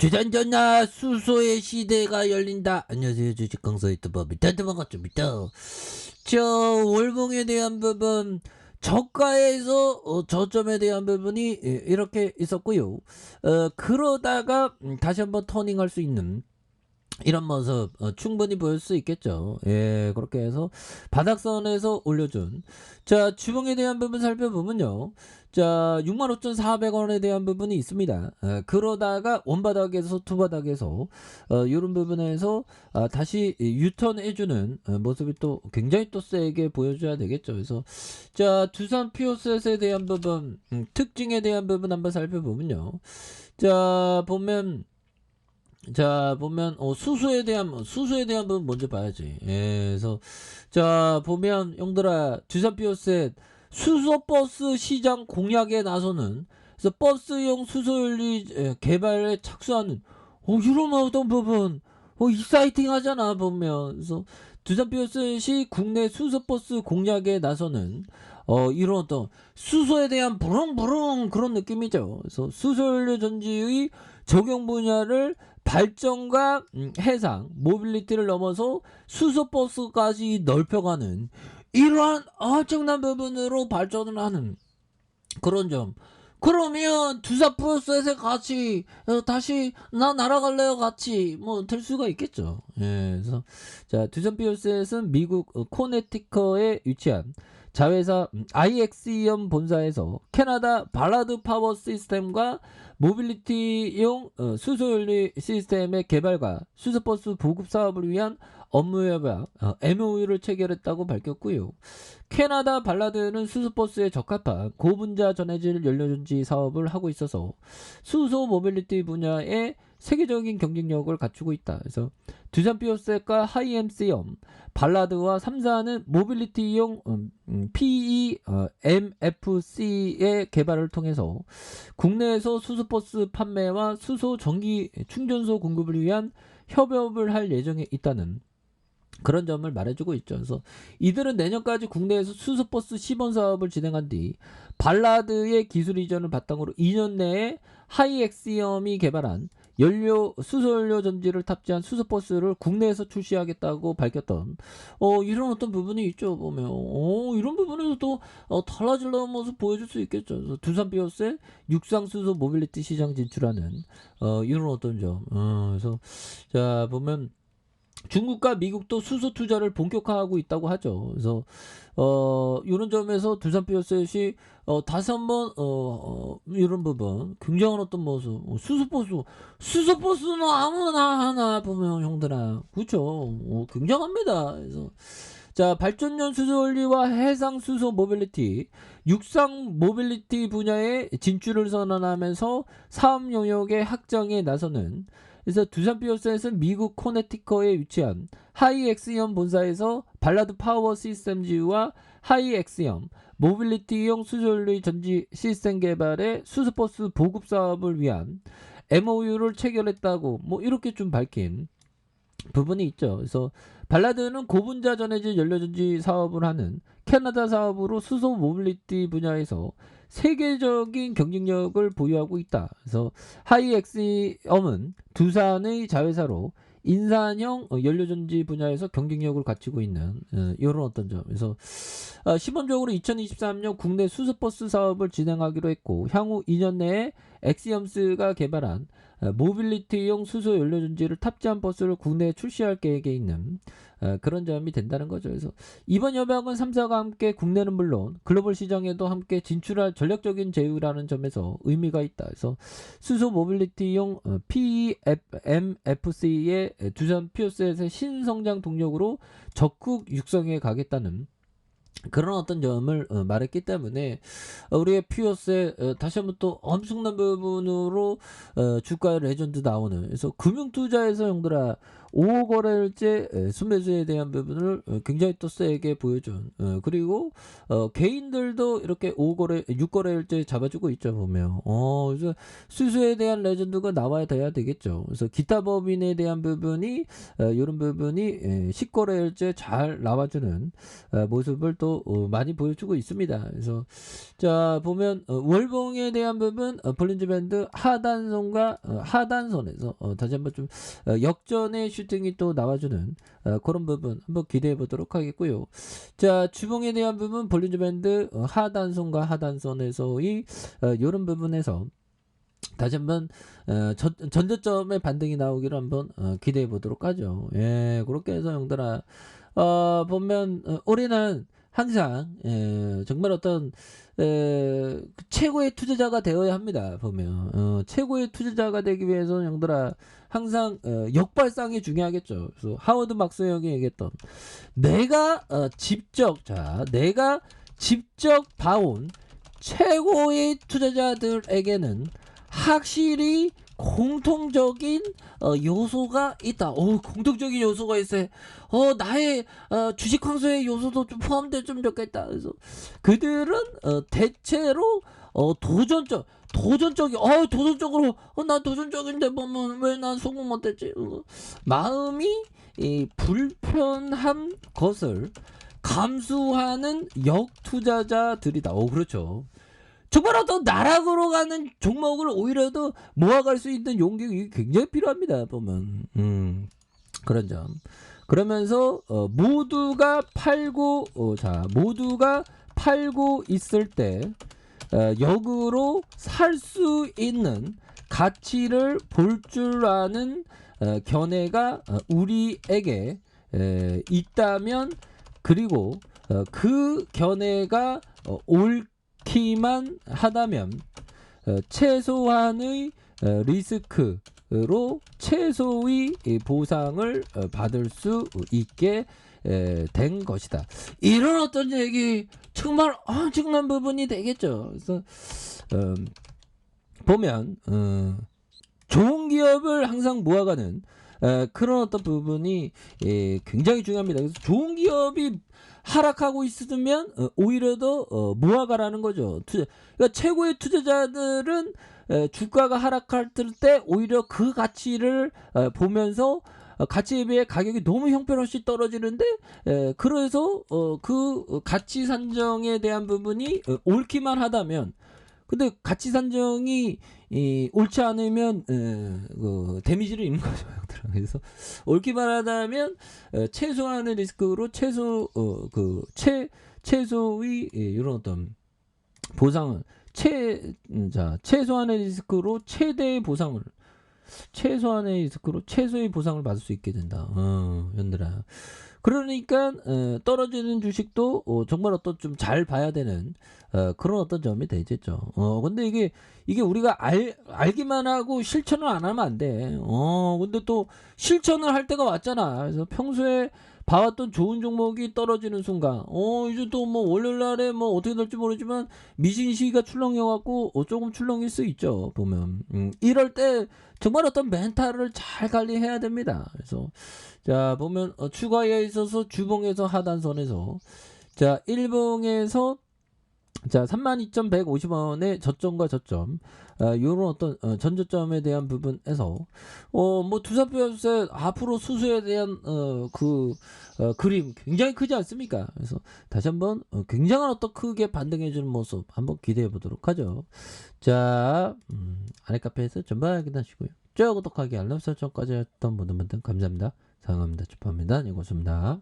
주전전나 수소의 시대가 열린다. 안녕하세요, 주식 강사 유튜버 미타트 반갑습니다. 저 월봉에 대한 부분, 저가에서 저점에 대한 부분이 이렇게 있었고요. 그러다가 다시 한번 터닝할 수 있는 이런 모습 충분히 보일 수 있겠죠. 예, 그렇게 해서 바닥선에서 올려준, 자, 주봉에 대한 부분 살펴보면요, 자, 65,400원에 대한 부분이 있습니다. 그러다가 원바닥에서 투바닥에서 이런 부분에서 다시 유턴 해주는 모습이 또 굉장히 또 세게 보여줘야 되겠죠. 그래서 자, 두산 피오셋에 대한 부분, 특징에 대한 부분 한번 살펴보면요, 자, 보면 수소에 대한 부분 먼저 봐야지. 예, 그래서 자, 보면 형들아, 두산 비오셋 수소 버스 시장 공략에 나서는, 그래서 버스용 수소연료 개발에 착수하는 이런 어떤 부분 익사이팅 하잖아 보면. 그래서 두산 비오셋이 국내 수소 버스 공략에 나서는 이런 어떤 수소에 대한 부릉부릉 그런 느낌이죠. 그래서 수소연료 전지의 적용 분야를 발전과 해상, 모빌리티를 넘어서 수소버스까지 넓혀가는 이러한 엄청난 부분으로 발전을 하는 그런 점. 그러면 두산 프로셋에 같이 다시 나 날아갈래요 같이 뭐 될 수가 있겠죠. 예, 그래서 자, 두산 프로셋은 미국 코네티컷에 위치한 자회사 IXEM 본사에서 캐나다 발라드 파워 시스템과 모빌리티용 수소연료 시스템의 개발과 수소버스 보급 사업을 위한 업무 협약 MOU를 체결했다고 밝혔고요. 캐나다 발라드는 수소버스에 적합한 고분자 전해질 연료전지 사업을 하고 있어서 수소 모빌리티 분야에 세계적인 경쟁력을 갖추고 있다. 그래서 두산 비오셋과 하이엠시엄, 발라드와 3사는 모빌리티용 PEMFC의 개발을 통해서 국내에서 수소버스 판매와 수소 전기 충전소 공급을 위한 협업을 할 예정에 있다는 그런 점을 말해주고 있죠. 그래서 이들은 내년까지 국내에서 수소버스 시범 사업을 진행한 뒤 발라드의 기술 이전을 바탕으로 2년 내에 하이엑시엄이 개발한 수소연료 전지를 탑재한 수소버스를 국내에서 출시하겠다고 밝혔던 이런 어떤 부분이 있죠. 보면 이런 부분에서 또 달라지려는 모습 보여줄 수 있겠죠. 그래서 두산 비오셋 육상 수소 모빌리티 시장 진출하는 이런 어떤 점. 그래서 자, 보면 중국과 미국도 수소 투자를 본격화하고 있다고 하죠. 그래서 이런 점에서 두산 비오셋이 다시 한번 이런 부분 굉장한 어떤 모습, 수소버스는 아무나 하나 보면 형들아, 그렇죠. 굉장합니다. 그래서 자, 발전용 수소연료와 해상 수소 모빌리티, 육상 모빌리티 분야에 진출을 선언하면서 사업 영역의 확장에 나서는, 그래서 두산 비오셋은 미국 코네티컷에 위치한 하이엑시엄 본사에서 발라드 파워 시스템즈와 하이엑시엄 모빌리티용 수소연료 전지 시스템 개발의 수소버스 보급 사업을 위한 MOU를 체결했다고 뭐 이렇게 좀 밝힌 부분이 있죠. 그래서 발라드는 고분자 전해질 연료전지 사업을 하는 캐나다 사업으로 수소 모빌리티 분야에서 세계적인 경쟁력을 보유하고 있다. 그래서 하이엑시엄은 두산의 자회사로 인산형 연료전지 분야에서 경쟁력을 갖추고 있는 이런 어떤 점. 그래서 시범적으로 2023년 국내 수소버스 사업을 진행하기로 했고, 향후 2년 내에 엑시엄스가 개발한 모빌리티용 수소 연료전지를 탑재한 버스를 국내에 출시할 계획에 있는 그런 점이 된다는 거죠. 그래서 이번 협약은 3사가 함께 국내는 물론 글로벌 시장에도 함께 진출할 전략적인 제휴라는 점에서 의미가 있다. 그래서 수소 모빌리티용 PEMFC의 두산 피오셋의 신성장 동력으로 적극 육성해 가겠다는 그런 어떤 점을 말했기 때문에 우리의 피오셋 다시 한번 또 엄청난 부분으로 주가의 레전드 나오는, 그래서 금융투자에서 형들아 5호 거래일제 순매수에 대한 부분을 굉장히 또 세게 보여준, 그리고 개인들도 이렇게 5거래 6거래일제 잡아주고 있죠 보면. 그래서 수수에 대한 레전드가 나와야 돼야 되겠죠. 그래서 기타 법인에 대한 부분이 이런 부분이 10거래일제 잘 나와주는 모습을 또 많이 보여주고 있습니다. 그래서 자 보면 월봉에 대한 부분 볼린저 밴드 하단선과 하단선에서 다시 한번 좀 역전의 슈팅이 또 나와주는 그런 부분 한번 기대해 보도록 하겠고요. 자 주봉에 대한 부분 볼린저 밴드 하단선과 하단선에서의 이런 부분에서 다시 한번 전저점의 반등이 나오기를 한번 기대해 보도록 하죠. 예, 그렇게 해서 형들아 보면 올해는 항상 정말 어떤 최고의 투자자가 되어야 합니다. 보면 최고의 투자자가 되기 위해서는 형들아 항상 역발상이 중요하겠죠. 그래서 하워드 막스 형이 얘기했던 내가 직접 봐온 최고의 투자자들에게는 확실히 공통적인 요소가 있다. 공통적인 요소가 있어요. 나의 주식 황소의 요소도 좀 포함되면 좋겠다. 그래서 그들은 대체로 도전적으로 나 도전적인데 보면 왜 난 성공 못했지? 마음이 불편한 것을 감수하는 역투자자들이다. 그렇죠. 정말 어떤 나락으로 가는 종목을 오히려 더 모아갈 수 있는 용기가 굉장히 필요합니다. 보면 그런 점. 그러면서 모두가 팔고 있을 때 역으로 살 수 있는 가치를 볼 줄 아는 견해가 우리에게 있다면 그리고 그 견해가 옳기만 하다면 최소한의 리스크로 최소의 보상을 받을 수 있게 된 것이다. 이런 어떤 얘기 정말 엄청난 부분이 되겠죠. 그래서 보면 좋은 기업을 항상 모아가는 그런 어떤 부분이 굉장히 중요합니다. 그래서 좋은 기업이 하락하고 있으면 오히려 더 모아가라는 거죠. 그러니까 최고의 투자자들은 주가가 하락할 때 오히려 그 가치를 보면서 가치에 비해 가격이 너무 형편없이 떨어지는데 그래서 그 가치 산정에 대한 부분이 옳기만 하다면 근데 가치 산정이 옳지 않으면 그 데미지를 입는 거죠. 그래서 옳기만 하다면 최소한의 리스크로 최소의 이런 어떤 보상을 최소한의 리스크로 최대의 보상을 최소한의 리스크로 최소의 보상을 받을 수 있게 된다. 연들아. 그러니까 떨어지는 주식도 정말 어떤 좀 잘 봐야 되는 그런 어떤 점이 되겠죠. 근데 이게 우리가 알기만 하고 실천을 안 하면 안 돼. 근데 또 실천을 할 때가 왔잖아. 그래서 평소에 봐왔던 좋은 종목이 떨어지는 순간, 이제 또 뭐 월요일 날에 뭐 어떻게 될지 모르지만 미신 시기가 출렁여갖고 조금 출렁일 수 있죠. 보면 이럴 때 정말 어떤 멘탈을 잘 관리해야 됩니다. 그래서 자 보면 추가에 있어서 주봉에서 하단선에서 자 일봉에서 자 32,150원의 저점과 저점 요런 어떤 전저점에 대한 부분에서 뭐 두산표현세 앞으로 수수에 대한 그림 굉장히 크지 않습니까? 그래서 다시 한번 굉장한 어떤 크게 반등해주는 모습 한번 기대해 보도록 하죠. 자 아랫카페에서 전반 확인하시고요. 좋아요 구독하기 알람 설정까지 했던 모든 분들 감사합니다. 사랑합니다. 축하합니다. 네 고맙습니다.